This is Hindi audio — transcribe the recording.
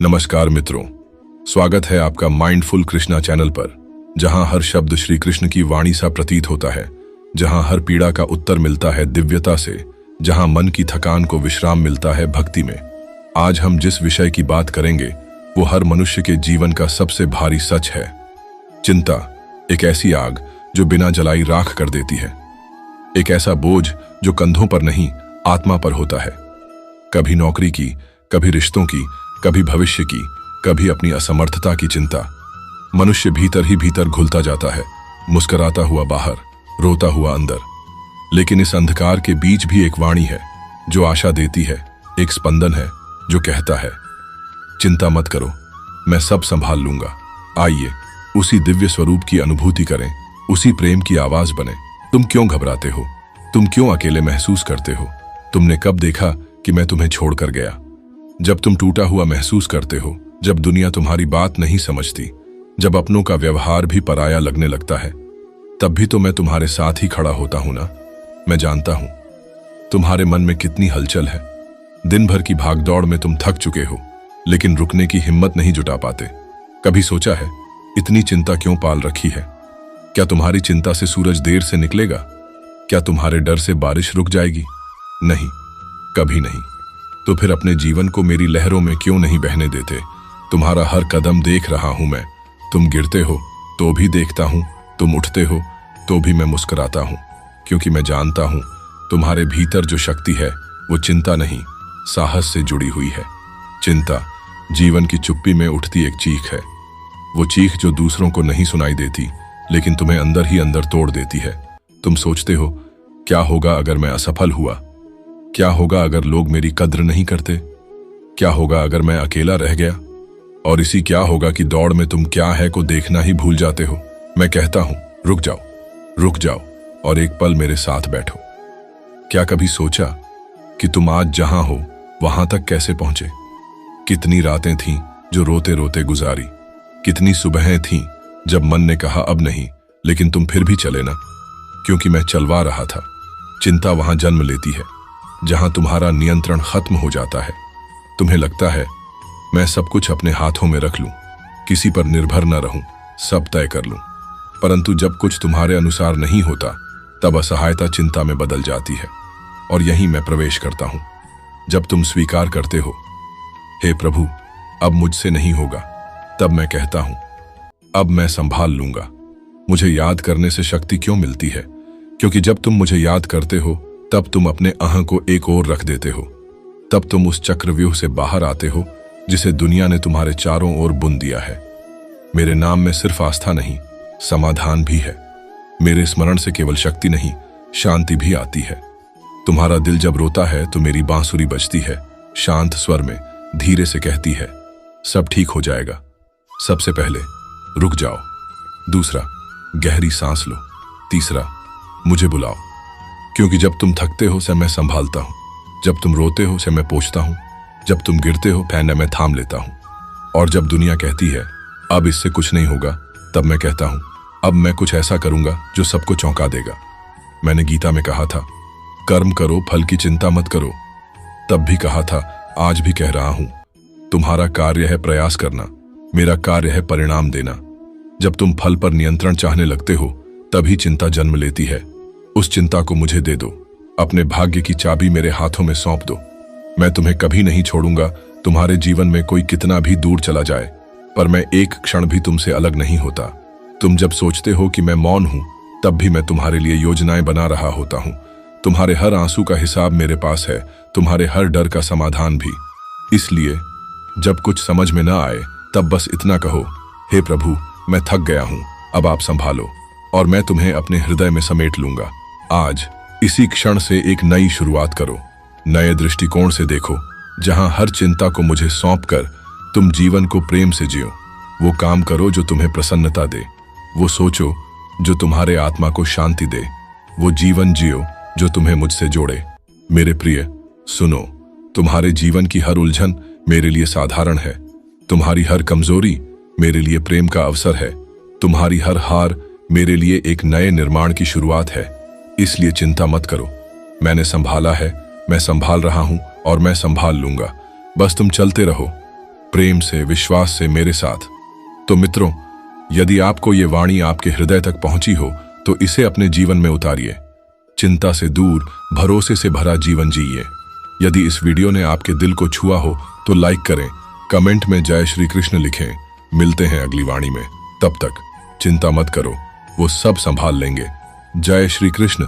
नमस्कार मित्रों, स्वागत है आपका माइंडफुल कृष्णा चैनल पर, जहां हर शब्द श्री कृष्ण की वाणी सा प्रतीत होता है, जहां हर पीड़ा का उत्तर मिलता है दिव्यता से, जहां मन की थकान को विश्राम मिलता है भक्ति में। आज हम जिस विषय की बात करेंगे वो हर मनुष्य के जीवन का सबसे भारी सच है। चिंता एक ऐसी आग जो बिना जलाई राख कर देती है, एक ऐसा बोझ जो कंधों पर नहीं आत्मा पर होता है। कभी नौकरी की, कभी रिश्तों की, कभी भविष्य की, कभी अपनी असमर्थता की चिंता। मनुष्य भीतर ही भीतर घुलता जाता है, मुस्कुराता हुआ बाहर, रोता हुआ अंदर। लेकिन इस अंधकार के बीच भी एक वाणी है जो आशा देती है, एक स्पंदन है जो कहता है, चिंता मत करो, मैं सब संभाल लूंगा। आइए उसी दिव्य स्वरूप की अनुभूति करें, उसी प्रेम की आवाज बने। तुम क्यों घबराते हो? तुम क्यों अकेले महसूस करते हो? तुमने कब देखा कि मैं तुम्हें छोड़कर गया? जब तुम टूटा हुआ महसूस करते हो, जब दुनिया तुम्हारी बात नहीं समझती, जब अपनों का व्यवहार भी पराया लगने लगता है, तब भी तो मैं तुम्हारे साथ ही खड़ा होता हूं ना। मैं जानता हूं तुम्हारे मन में कितनी हलचल है। दिन भर की भागदौड़ में तुम थक चुके हो, लेकिन रुकने की हिम्मत नहीं जुटा पाते। कभी सोचा है इतनी चिंता क्यों पाल रखी है? क्या तुम्हारी चिंता से सूरज देर से निकलेगा? क्या तुम्हारे डर से बारिश रुक जाएगी? नहीं, कभी नहीं। तो फिर अपने जीवन को मेरी लहरों में क्यों नहीं बहने देते? तुम्हारा हर कदम देख रहा हूं मैं। तुम गिरते हो तो भी देखता हूं, तुम उठते हो तो भी मैं मुस्कुराता हूं, क्योंकि मैं जानता हूं तुम्हारे भीतर जो शक्ति है वो चिंता नहीं, साहस से जुड़ी हुई है। चिंता जीवन की चुप्पी में उठती एक चीख है, वो चीख जो दूसरों को नहीं सुनाई देती, लेकिन तुम्हें अंदर ही अंदर तोड़ देती है। तुम सोचते हो, क्या होगा अगर मैं असफल हुआ? क्या होगा अगर लोग मेरी कद्र नहीं करते? क्या होगा अगर मैं अकेला रह गया? और इसी क्या होगा कि दौड़ में तुम क्या है को देखना ही भूल जाते हो। मैं कहता हूं, रुक जाओ और एक पल मेरे साथ बैठो। क्या कभी सोचा कि तुम आज जहां हो वहां तक कैसे पहुंचे? कितनी रातें थीं जो रोते रोते गुजारी, कितनी सुबहें थीं जब मन ने कहा अब नहीं, लेकिन तुम फिर भी चले ना, क्योंकि मैं चलवा रहा था। चिंता वहां जन्म लेती है जहां तुम्हारा नियंत्रण खत्म हो जाता है। तुम्हें लगता है मैं सब कुछ अपने हाथों में रख लूं, किसी पर निर्भर न रहूं, सब तय कर लूं। परंतु जब कुछ तुम्हारे अनुसार नहीं होता, तब असहायता चिंता में बदल जाती है, और यहीं मैं प्रवेश करता हूं। जब तुम स्वीकार करते हो, हे प्रभु अब मुझसे नहीं होगा, तब मैं कहता हूं, अब मैं संभाल लूंगा। मुझे याद करने से शक्ति क्यों मिलती है? क्योंकि जब तुम मुझे याद करते हो, तब तुम अपने अहं को एक ओर रख देते हो। तब तुम उस चक्रव्यूह से बाहर आते हो जिसे दुनिया ने तुम्हारे चारों ओर बुन दिया है। मेरे नाम में सिर्फ आस्था नहीं, समाधान भी है। मेरे स्मरण से केवल शक्ति नहीं, शांति भी आती है। तुम्हारा दिल जब रोता है तो मेरी बांसुरी बजती है, शांत स्वर में धीरे से कहती है, सब ठीक हो जाएगा। सबसे पहले रुक जाओ, दूसरा गहरी सांस लो, तीसरा मुझे बुलाओ। क्योंकि जब तुम थकते हो उसे मैं संभालता हूं, जब तुम रोते हो उसे मैं पोंछता हूं, जब तुम गिरते हो पैर मैं थाम लेता हूं। और जब दुनिया कहती है अब इससे कुछ नहीं होगा, तब मैं कहता हूं, अब मैं कुछ ऐसा करूंगा जो सबको चौंका देगा। मैंने गीता में कहा था, कर्म करो फल की चिंता मत करो। तब भी कहा था, आज भी कह रहा हूं, तुम्हारा कार्य है प्रयास करना, मेरा कार्य है परिणाम देना। जब तुम फल पर नियंत्रण चाहने लगते हो, तभी चिंता जन्म लेती है। उस चिंता को मुझे दे दो, अपने भाग्य की चाबी मेरे हाथों में सौंप दो। मैं तुम्हें कभी नहीं छोड़ूंगा, तुम्हारे जीवन में कोई कितना भी दूर चला जाए, पर मैं एक क्षण भी तुमसे अलग नहीं होता। तुम जब सोचते हो कि मैं मौन हूं, तब भी मैं तुम्हारे लिए योजनाएं बना रहा होता हूं। तुम्हारे हर आंसू का हिसाब मेरे पास है, तुम्हारे हर डर का समाधान भी। इसलिए जब कुछ समझ में ना आए, तब बस इतना कहो, हे प्रभु मैं थक गया हूं, अब आप संभालो, और मैं तुम्हें अपने हृदय में समेट लूंगा। आज इसी क्षण से एक नई शुरुआत करो, नए दृष्टिकोण से देखो, जहां हर चिंता को मुझे सौंपकर तुम जीवन को प्रेम से जियो। वो काम करो जो तुम्हें प्रसन्नता दे, वो सोचो जो तुम्हारे आत्मा को शांति दे, वो जीवन जियो जो तुम्हें मुझसे जोड़े। मेरे प्रिय सुनो, तुम्हारे जीवन की हर उलझन मेरे लिए साधारण है, तुम्हारी हर कमजोरी मेरे लिए प्रेम का अवसर है, तुम्हारी हर हार मेरे लिए एक नए निर्माण की शुरुआत है। इसलिए चिंता मत करो, मैंने संभाला है, मैं संभाल रहा हूं और मैं संभाल लूंगा। बस तुम चलते रहो, प्रेम से, विश्वास से मेरे साथ। तो मित्रों, यदि आपको ये वाणी आपके हृदय तक पहुंची हो तो इसे अपने जीवन में उतारिए। चिंता से दूर, भरोसे से भरा जीवन जिए। यदि इस वीडियो ने आपके दिल को छुआ हो तो लाइक करें, कमेंट में जय श्री कृष्ण लिखें। मिलते हैं अगली वाणी में। तब तक चिंता मत करो, वो सब संभाल लेंगे। जय श्री कृष्ण।